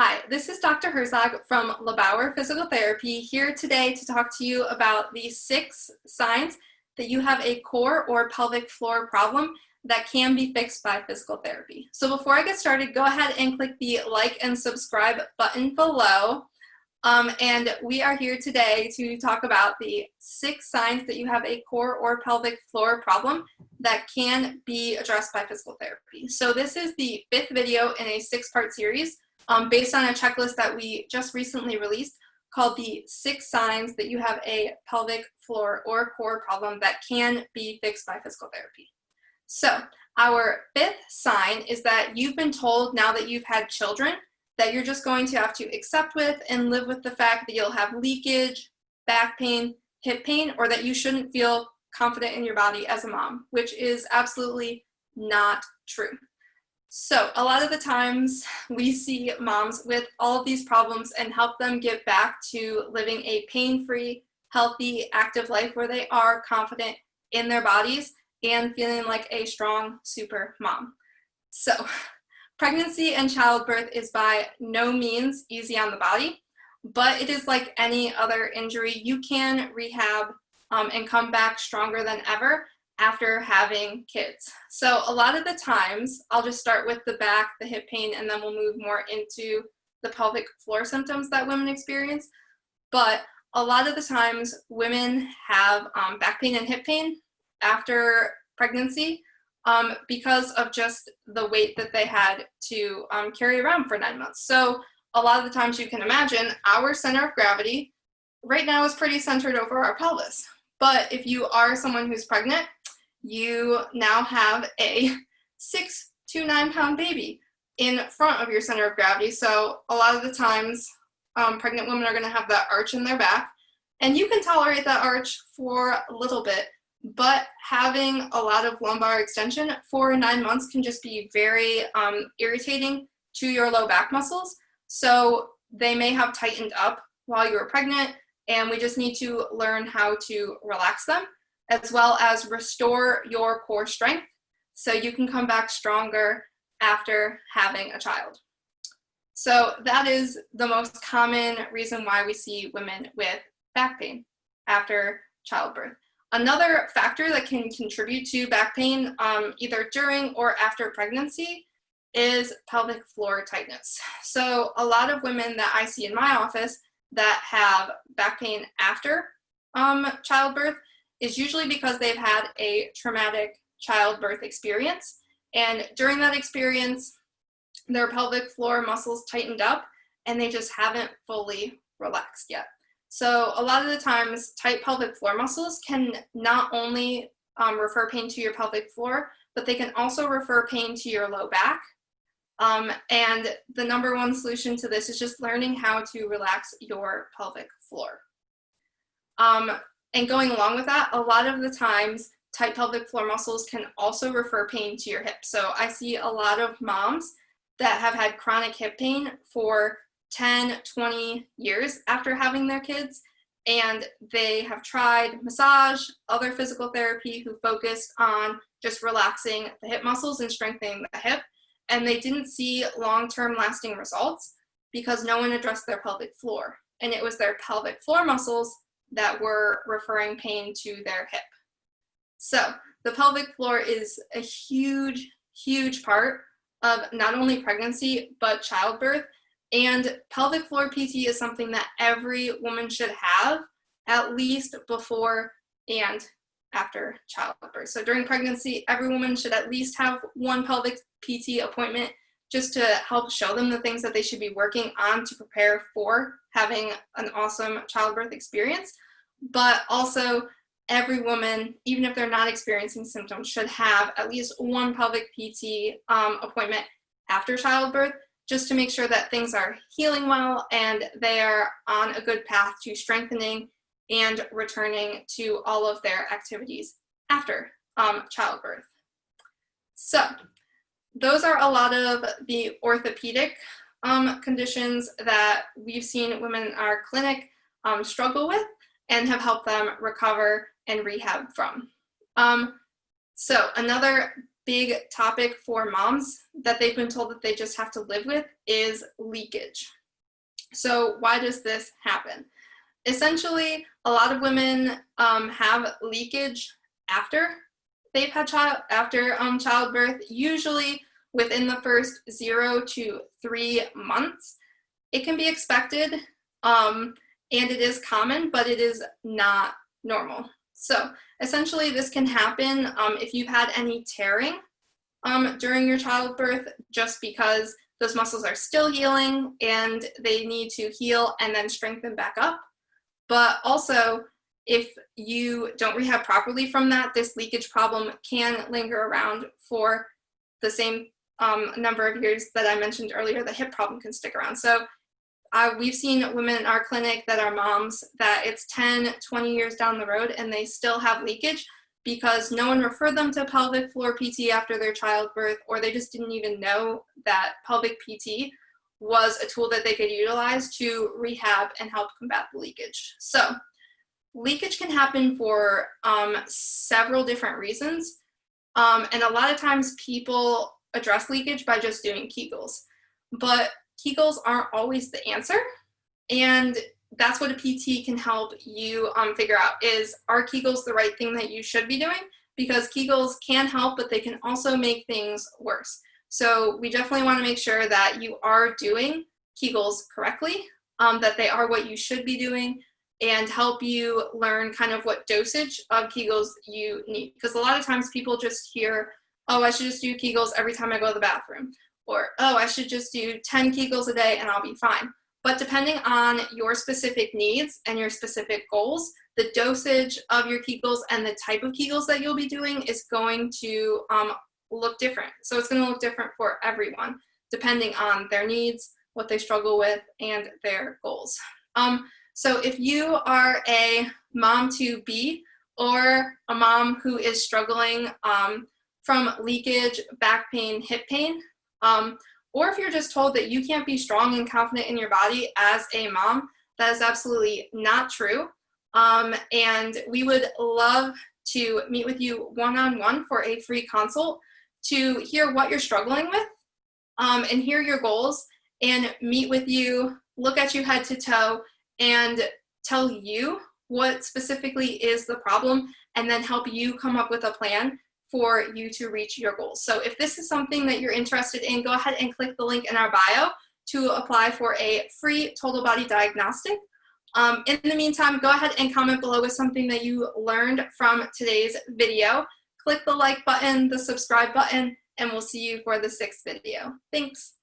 Hi, this is Dr. Herzog from LeBauer Physical Therapy, here today to talk to you about the 6 signs that you have a core or pelvic floor problem that can be fixed by physical therapy. So before I get started, go ahead and click the like and subscribe button below. And we are here today to talk about the 6 signs that you have a core or pelvic floor problem that can be addressed by physical therapy. So this is the 5th video in a 6-part series based on a checklist that we just recently released called the 6 signs that you have a pelvic floor or core problem that can be fixed by physical therapy. So our 5th sign is that you've been told now that you've had children that you're just going to have to accept with and live with the fact that you'll have leakage, back pain, hip pain, or that you shouldn't feel confident in your body as a mom, which is absolutely not true. So a lot of the times we see moms with all of these problems and help them get back to living a pain-free, healthy, active life where they are confident in their bodies and feeling like a strong super mom. So pregnancy and childbirth is by no means easy on the body, but it is like any other injury. You can rehab and come back stronger than ever after having kids. So a lot of the times, I'll just start with the back, the hip pain, and then we'll move more into the pelvic floor symptoms that women experience. But a lot of the times, women have back pain and hip pain after pregnancy because of just the weight that they had to carry around for 9 months. So a lot of the times you can imagine our center of gravity right now is pretty centered over our pelvis. But if you are someone who's pregnant, you now have a 6 to 9 pound baby in front of your center of gravity. So a lot of the times pregnant women are going to have that arch in their back, and you can tolerate that arch for a little bit, but having a lot of lumbar extension for 9 months can just be very irritating to your low back muscles. So they may have tightened up while you were pregnant, and we just need to learn how to relax them, as well as restore your core strength so you can come back stronger after having a child. So that is the most common reason why we see women with back pain after childbirth. Another factor that can contribute to back pain either during or after pregnancy is pelvic floor tightness. So a lot of women that I see in my office that have back pain after childbirth is usually because they've had a traumatic childbirth experience, and during that experience their pelvic floor muscles tightened up and they just haven't fully relaxed yet. So a lot of the times tight pelvic floor muscles can not only refer pain to your pelvic floor, but they can also refer pain to your low back. And the number one solution to this is just learning how to relax your pelvic floor. And going along with that, a lot of the times, tight pelvic floor muscles can also refer pain to your hips. So I see a lot of moms that have had chronic hip pain for 10, 20 years after having their kids, and they have tried massage, other physical therapy who focused on just relaxing the hip muscles and strengthening the hip, and they didn't see long-term lasting results because no one addressed their pelvic floor. And it was their pelvic floor muscles that were referring pain to their hip. So the pelvic floor is a huge, huge part of not only pregnancy, but childbirth. And pelvic floor PT is something that every woman should have at least before and after childbirth. So during pregnancy, every woman should at least have one pelvic PT appointment just to help show them the things that they should be working on to prepare for having an awesome childbirth experience. But also every woman, even if they're not experiencing symptoms, should have at least one pelvic PT appointment after childbirth, just to make sure that things are healing well and they are on a good path to strengthening and returning to all of their activities after childbirth. So those are a lot of the orthopedic conditions that we've seen women in our clinic struggle with and have helped them recover and rehab from. So another big topic for moms that they've been told that they just have to live with is leakage. So why does this happen? Essentially, a lot of women have leakage after they've had childbirth, usually within the first 0 to 3 months. It can be expected, and it is common, but it is not normal. So essentially, this can happen if you've had any tearing during your childbirth, just because those muscles are still healing and they need to heal and then strengthen back up. But also, if you don't rehab properly from that, this leakage problem can linger around for the same number of years that I mentioned earlier. The hip problem can stick around. So we've seen women in our clinic that are moms that it's 10, 20 years down the road and they still have leakage because no one referred them to pelvic floor PT after their childbirth, or they just didn't even know that pelvic PT was a tool that they could utilize to rehab and help combat the leakage. So leakage can happen for several different reasons. And a lot of times people address leakage by just doing Kegels. But Kegels aren't always the answer. And that's what a PT can help you figure out is, are Kegels the right thing that you should be doing? Because Kegels can help, but they can also make things worse. So we definitely want to make sure that you are doing Kegels correctly, that they are what you should be doing, and help you learn kind of what dosage of Kegels you need. Because a lot of times people just hear, oh, I should just do Kegels every time I go to the bathroom. Or, oh, I should just do 10 Kegels a day and I'll be fine. But depending on your specific needs and your specific goals, the dosage of your Kegels and the type of Kegels that you'll be doing is going to look different. So it's going to look different for everyone, depending on their needs, what they struggle with, and their goals. So if you are a mom to be, or a mom who is struggling from leakage, back pain, hip pain, or if you're just told that you can't be strong and confident in your body as a mom, that is absolutely not true. And we would love to meet with you one-on-one for a free consult to hear what you're struggling with, and hear your goals, and meet with you, look at you head to toe, and tell you what specifically is the problem, and then help you come up with a plan for you to reach your goals. So if this is something that you're interested in, go ahead and click the link in our bio to apply for a free total body diagnostic. In the meantime, go ahead and comment below with something that you learned from today's video. Click the like button, the subscribe button, and we'll see you for the 6th video. Thanks.